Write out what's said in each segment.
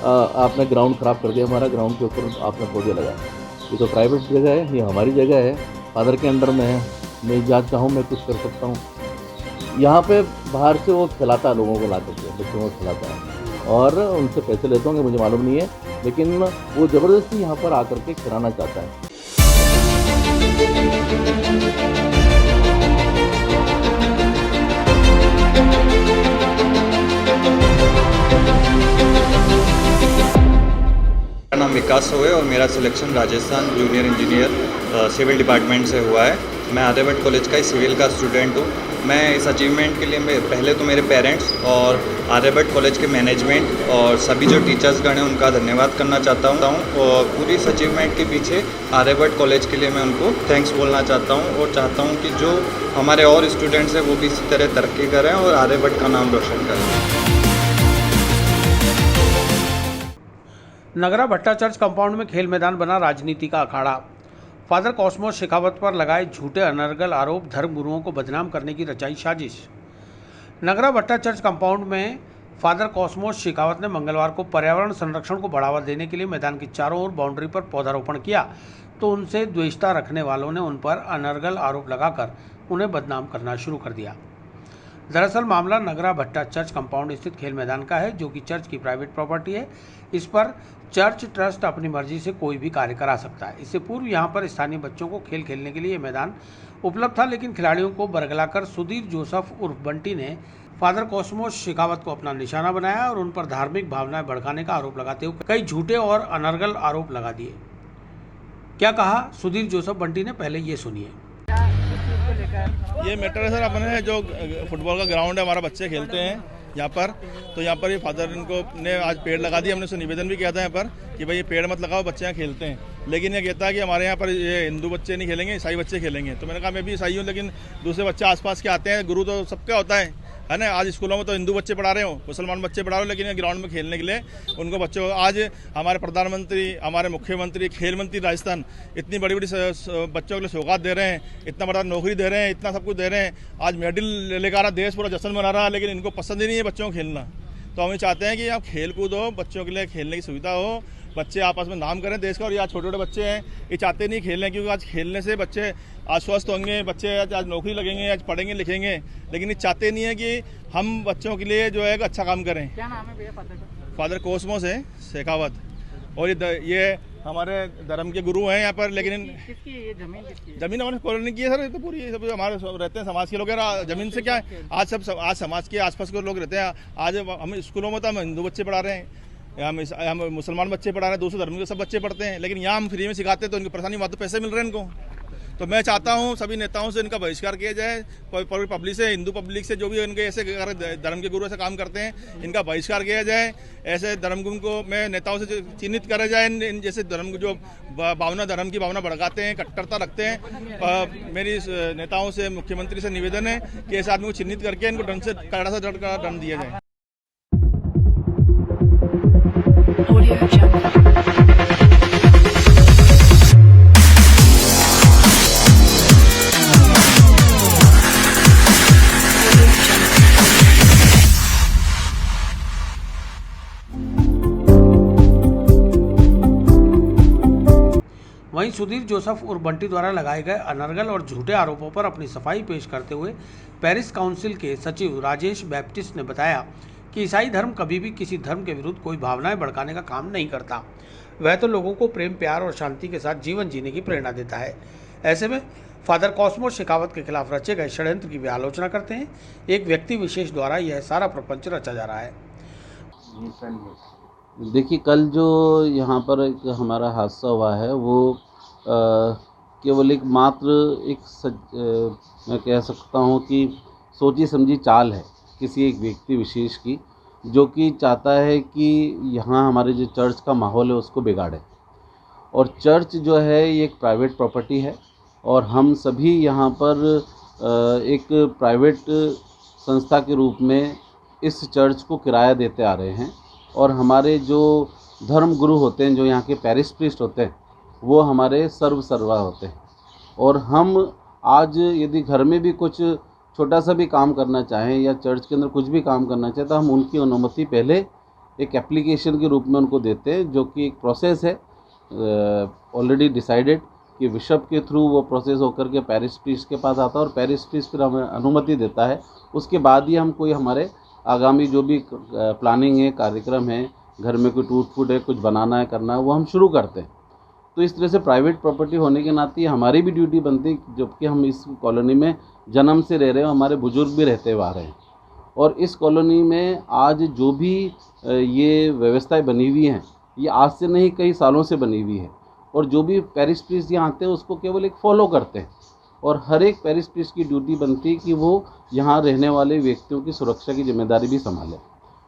आपने ग्राउंड ख़राब कर दिया, हमारा ग्राउंड के ऊपर आपने पौधे लगाए। ये तो प्राइवेट जगह है, ये हमारी जगह है, फादर के अंडर में है, मैं जहाँ चाहूँ मैं कुछ कर सकता हूँ। यहाँ पे बाहर से वो खिलाता है, लोगों को ला करके बच्चों को खिलाता है और उनसे पैसे लेते होंगे, मुझे मालूम नहीं है, लेकिन वो ज़बरदस्ती यहाँ पर आकर के खिलाना चाहता है। मेरा नाम विकास हुए और मेरा selection Rajasthan junior engineer civil department से हुआ है। मैं आर्यभट्ट कॉलेज का ही सिविल का स्टूडेंट हूँ। मैं इस अचीवमेंट के लिए पहले तो मेरे पेरेंट्स और आर्यभट्ट कॉलेज के मैनेजमेंट और सभी जो टीचर्सगण हैं उनका धन्यवाद करना चाहता हूँ और पूरी इस अचीवमेंट के पीछे आर्यभट्ट कॉलेज के लिए मैं उनको थैंक्स बोलना चाहता हूँ और चाहता हूँ कि जो हमारे और स्टूडेंट्स हैं वो भी इसी तरह तरक्की करें और आर्यभट्ट का नाम रोशन करें। नगरा भट्टा चर्च कंपाउंड में खेल मैदान बना राजनीति का अखाड़ा। फादर कॉस्मोस शेखावत पर लगाए झूठे अनर्गल आरोप, धर्मगुरुओं को बदनाम करने की रचाई साजिश। नगरा भट्टा चर्च कंपाउंड में फादर कॉस्मोस शेखावत ने मंगलवार को पर्यावरण संरक्षण को बढ़ावा देने के लिए मैदान की चारों ओर बाउंड्री पर पौधारोपण किया तो उनसे द्वेषता रखने वालों ने उन पर अनर्गल आरोप लगाकर उन्हें बदनाम करना शुरू कर दिया। दरअसल मामला नगरा भट्टा चर्च कंपाउंड स्थित खेल मैदान का है, जो कि चर्च की प्राइवेट प्रॉपर्टी है। इस पर चर्च ट्रस्ट अपनी मर्जी से कोई भी कार्य करा सकता है। इससे पूर्व यहां पर स्थानीय बच्चों को खेल खेलने के लिए मैदान उपलब्ध था, लेकिन खिलाड़ियों को बरगलाकर सुधीर जोसेफ उर्फ बंटी ने फादर कॉस्मोस शेखावत को अपना निशाना बनाया और उन पर धार्मिक भावनाएं भड़काने का आरोप लगाते हुए कई झूठे और अनर्गल आरोप लगा दिए। क्या कहा सुधीर जोसेफ बंटी ने, पहले ये सुनिए। ये मैटर है सर, अपने जो फुटबॉल का ग्राउंड है, हमारा बच्चे खेलते हैं यहाँ पर, तो यहाँ पर ये फादर इनको ने आज पेड़ लगा दिया। हमने उससे निवेदन भी किया था यहाँ पर कि भाई ये पेड़ मत लगाओ, बच्चे यहाँ खेलते हैं, लेकिन ये कहता है कि हमारे यहाँ पर ये हिंदू बच्चे नहीं खेलेंगे, ईसाई बच्चे खेलेंगे। तो मैंने कहा मैं भी ईसाई हूँ, लेकिन दूसरे बच्चे आसपास के आते हैं, गुरु तो सबका होता है ना। आज स्कूलों में तो हिंदू बच्चे पढ़ा रहे हो, मुसलमान बच्चे पढ़ा रहे हो, लेकिन ये ग्राउंड में खेलने के लिए उनको बच्चों को आज हमारे प्रधानमंत्री, हमारे मुख्यमंत्री, खेल मंत्री राजस्थान इतनी बड़ी बड़ी बच्चों के लिए सौगात दे रहे हैं, इतना बड़ा नौकरी दे रहे हैं, इतना सब कुछ दे रहे हैं, आज मेडल लेकर आ रहा, देश पूरा जश्न मना रहा है, लेकिन इनको पसंद ही नहीं है बच्चों को खेलना। तो हम चाहते हैं कि आप खेल कूद हो, बच्चों के लिए खेलने की सुविधा हो, बच्चे आपस में नाम करें देश का। और यहाँ छोटे छोटे बच्चे हैं, ये चाहते नहीं खेलने, क्योंकि आज खेलने से बच्चे आज स्वस्थ होंगे, बच्चे आज नौकरी लगेंगे, आज पढ़ेंगे लिखेंगे, लेकिन ये चाहते नहीं है कि हम बच्चों के लिए जो है अच्छा काम करें। क्या नाम है भैया फादर का? फादर कॉस्मोस है शेखावत, और ये हमारे धर्म के गुरु हैं यहाँ पर। लेकिन किसकी ये जमीन किसकी है? जमीन हमारे कॉलोनी की है सर, ये तो पूरी सब हमारे रहते हैं समाज के लोग हैं। जमीन से क्या है, आज समाज के आसपास के लोग रहते हैं। आज हम स्कूलों में तो हम हिंदू बच्चे पढ़ा रहे हैं, हम मुसलमान बच्चे पढ़ा रहे हैं, दूसरे धर्म के सब बच्चे पढ़ते हैं, लेकिन यहाँ हम फ्री में सिखाते हैं, तो इनको परेशानी वहाँ तो पैसे मिल रहे हैं इनको। तो मैं चाहता हूँ सभी नेताओं से इनका बहिष्कार किया जाए, पब्लिक से, हिंदू पब्लिक से, जो भी इनके ऐसे धर्म के गुरु ऐसे काम करते हैं, इनका बहिष्कार किया जाए। ऐसे धर्म गुरु को मैं नेताओं से चिन्हित करा जाए, इन जैसे धर्म जो धर्म की भावना भड़काते हैं, कट्टरता रखते हैं। मेरी नेताओं से, मुख्यमंत्री से निवेदन है कि ऐसे आदमी को चिन्हित करके इनको दंड से कड़ा से दंड दिया जाए। वहीं सुधीर जोसेफ उर्फ बंटी द्वारा लगाए गए अनर्गल और झूठे आरोपों पर अपनी सफाई पेश करते हुए पेरिस काउंसिल के सचिव राजेश बैप्टिस्ट ने बताया कि ईसाई धर्म कभी भी किसी धर्म के विरुद्ध कोई भावनाएं भड़काने का काम नहीं करता। वह तो लोगों को प्रेम, प्यार और शांति के साथ जीवन जीने की प्रेरणा देता है। ऐसे में फादर कॉस्मोस शेखावत के खिलाफ रचे गए षड्यंत्र की भी आलोचना करते हैं। एक व्यक्ति विशेष द्वारा यह सारा प्रपंच रचा जा रहा है। देखिए, कल जो यहाँ पर एक हमारा हादसा हुआ है वो केवल एक मात्र मैं कह सकता हूँ कि सोची समझी चाल है किसी एक व्यक्ति विशेष की, जो कि चाहता है कि यहाँ हमारे जो चर्च का माहौल है उसको बिगाड़े। और चर्च जो है ये एक प्राइवेट प्रॉपर्टी है और हम सभी यहाँ पर एक प्राइवेट संस्था के रूप में इस चर्च को किराया देते आ रहे हैं। और हमारे जो धर्म गुरु होते हैं, जो यहाँ के पैरिश प्रीस्ट होते हैं, वो हमारे सर्वा होते हैं। और हम आज यदि घर में भी कुछ छोटा सा भी काम करना चाहें या चर्च के अंदर कुछ भी काम करना चाहें, तो हम उनकी अनुमति पहले एक एप्लीकेशन के रूप में उनको देते हैं, जो कि एक प्रोसेस है ऑलरेडी डिसाइडेड कि बिशप के थ्रू वो प्रोसेस होकर के पैरिश प्रीस्ट के पास आता है और पैरिश प्रीस्ट फिर हमें अनुमति देता है। उसके बाद ही हम कोई हमारे आगामी जो भी प्लानिंग है, कार्यक्रम है, घर में कोई टूट फूट है, कुछ बनाना है, करना है, वो हम शुरू करते हैं। तो इस तरह से प्राइवेट प्रॉपर्टी होने के नाते हमारी भी ड्यूटी बनती है, जबकि हम इस कॉलोनी में जन्म से रह रहे हैं, हमारे बुजुर्ग भी रहते हुए आ रहे हैं। और इस कॉलोनी में आज जो भी ये व्यवस्थाएं बनी हुई हैं, ये आज से नहीं कई सालों से बनी हुई है। और जो भी पैरिश प्रीस्ट यहाँ आते हैं उसको केवल एक फॉलो करते हैं। और हर एक पैरिश प्रीस्ट की ड्यूटी बनती है कि वो यहाँ रहने वाले व्यक्तियों की सुरक्षा की जिम्मेदारी भी संभालें।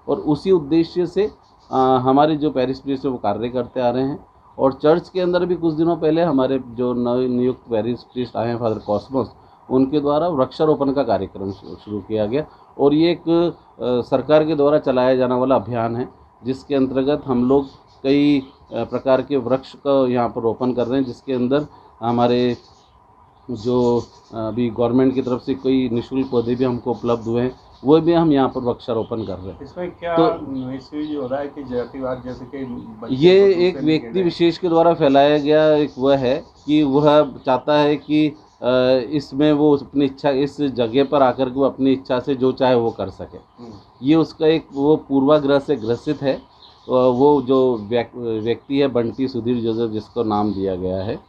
और उसी उद्देश्य से हमारे जो पैरिश प्रीस्ट है वो कार्य करते आ रहे हैं। और चर्च के अंदर भी कुछ दिनों पहले हमारे जो नवनियुक्त पैरिश प्रीस्ट आए हैं फादर कॉस्मोस, उनके द्वारा वृक्षारोपण का कार्यक्रम शुरू किया गया। और ये एक सरकार के द्वारा चलाया जाने वाला अभियान है, जिसके अंतर्गत हम लोग कई प्रकार के वृक्ष का यहाँ पर रोपण कर रहे हैं, जिसके अंदर हमारे जो अभी गवर्नमेंट की तरफ से कोई निःशुल्क पौधे भी हमको उपलब्ध हुए हैं, वो भी हम यहाँ पर वृक्षारोपण कर रहे हैं। इसमें क्या मिसयूज हो रहा है कि जातिवाद, जैसे कि ये एक व्यक्ति विशेष के द्वारा फैलाया गया एक वह है कि वह चाहता है कि इसमें वो अपनी इच्छा, इस जगह पर आकर के वो अपनी इच्छा से जो चाहे वो कर सके। ये उसका एक वो पूर्वाग्रह से ग्रसित है। वो जो व्यक्ति है बंटी सुधीर जोसेफ, जिसको नाम दिया गया है,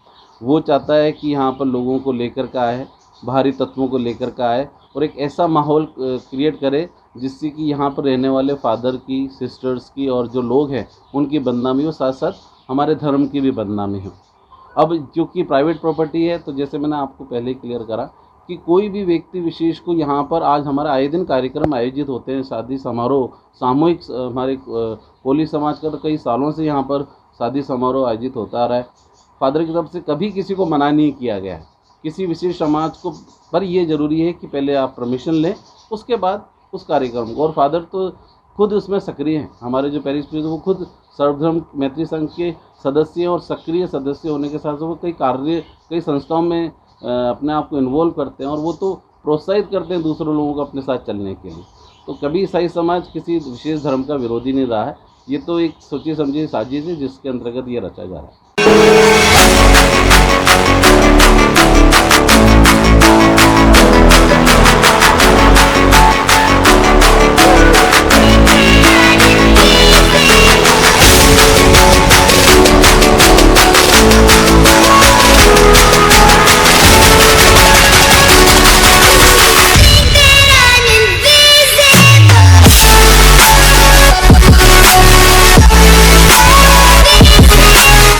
वो चाहता है कि यहाँ पर लोगों को लेकर का आए, बाहरी तत्वों को लेकर का आए और एक ऐसा माहौल क्रिएट करे जिससे कि यहाँ पर रहने वाले फादर की, सिस्टर्स की और जो लोग हैं उनकी बदनामी हो, साथ साथ हमारे धर्म की भी बदनामी हो। अब क्योंकि प्राइवेट प्रॉपर्टी है, तो जैसे मैंने आपको पहले ही क्लियर करा कि कोई भी व्यक्ति विशेष को यहाँ पर, आज हमारे आए दिन कार्यक्रम आयोजित होते हैं, शादी समारोह सामूहिक, हमारे कोली समाज का तो कई सालों से यहाँ पर शादी समारोह आयोजित होता आ रहा है। फादर की तरफ से कभी किसी को मना नहीं किया गया है किसी विशेष समाज को, पर ये ज़रूरी है कि पहले आप परमिशन लें, उसके बाद उस कार्यक्रम को। और फादर तो खुद उसमें सक्रिय हैं। हमारे जो पैरिश प्रीस्ट वो खुद सर्वधर्म मैत्री संघ के सदस्य हैं और सक्रिय सदस्य होने के साथ साथ वो कई संस्थाओं में अपने आप को इन्वॉल्व करते हैं और वो तो प्रोत्साहित करते हैं दूसरे लोगों को अपने साथ चलने के लिए। तो कभी ईसाई समाज किसी विशेष धर्म का विरोधी नहीं रहा है। ये तो एक सोची समझी साजिश है जिसके अंतर्गत ये रचा जा रहा है।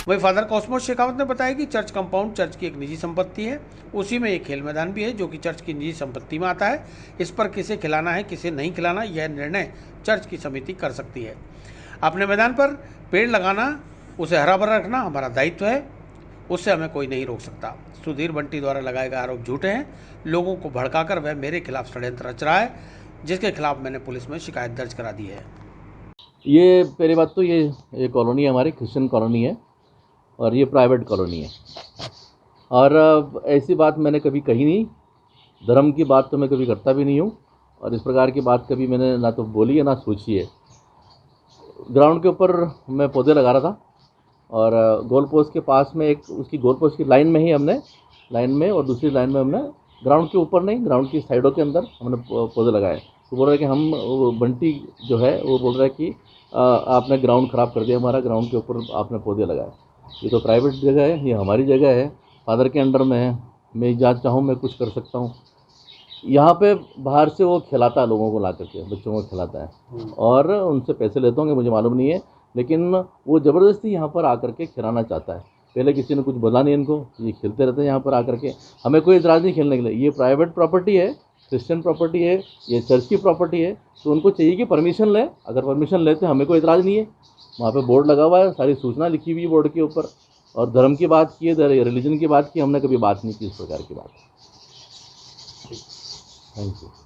वहीं फादर कॉस्मोस शेखावत ने बताया कि चर्च कंपाउंड चर्च की एक निजी संपत्ति है। उसी में एक खेल मैदान भी है जो कि चर्च की निजी संपत्ति में आता है। इस पर किसे खिलाना है, किसे नहीं खिलाना, यह निर्णय चर्च की समिति कर सकती है। अपने मैदान पर पेड़ लगाना, उसे हरा भरा रखना हमारा दायित्व है, उससे हमें कोई नहीं रोक सकता। सुधीर बंटी द्वारा लगाए गए आरोप झूठे हैं। लोगों को भड़काकर वह मेरे खिलाफ षड्यंत्र रच रहा है, जिसके खिलाफ मैंने पुलिस में शिकायत दर्ज करा दी है। ये पहली बात तो ये कॉलोनी हमारी क्रिश्चियन कॉलोनी है और ये प्राइवेट कॉलोनी है। और ऐसी बात मैंने कभी कही नहीं। धर्म की बात तो मैं कभी करता भी नहीं हूँ और इस प्रकार की बात कभी मैंने ना तो बोली है ना सोची है। ग्राउंड के ऊपर मैं पौधे लगा रहा था और गोल पोस्ट के पास में एक उसकी गोल पोस्ट की लाइन में ही हमने लाइन में और दूसरी लाइन में हमने ग्राउंड के ऊपर नहीं, ग्राउंड की साइडों के अंदर हमने पौधे लगाए। तो बोल रहा है कि हम बंटी जो है वो बोल रहा है कि आपने ग्राउंड ख़राब कर दिया, हमारा ग्राउंड के ऊपर आपने पौधे लगाए। ये तो प्राइवेट जगह है, ये हमारी जगह है, फादर के अंडर में है। मैं जहाँ चाहूँ मैं कुछ कर सकता हूँ। यहाँ पे बाहर से वो खिलाता है, लोगों को ला करके बच्चों को खिलाता है और उनसे पैसे लेते होंगे, मुझे मालूम नहीं है, लेकिन वो ज़बरदस्ती यहाँ पर आकर के खिलाना चाहता है। पहले किसी ने कुछ बोला नहीं इनको, ये खेलते रहते हैं यहाँ पर आकर के। हमें कोई इतराज़ नहीं खेलने के लिए। ये प्राइवेट प्रॉपर्टी है, क्रिश्चियन प्रॉपर्टी है, ये चर्च की प्रॉपर्टी है, तो उनको चाहिए कि परमिशन लें। अगर परमिशन लेते हमें कोई इतराज़ नहीं है। वहाँ पे बोर्ड लगा हुआ है, सारी सूचना लिखी हुई है बोर्ड के ऊपर। और धर्म की बात की है, रिलीजन की बात की, हमने कभी बात नहीं की इस प्रकार की बात। Thank you.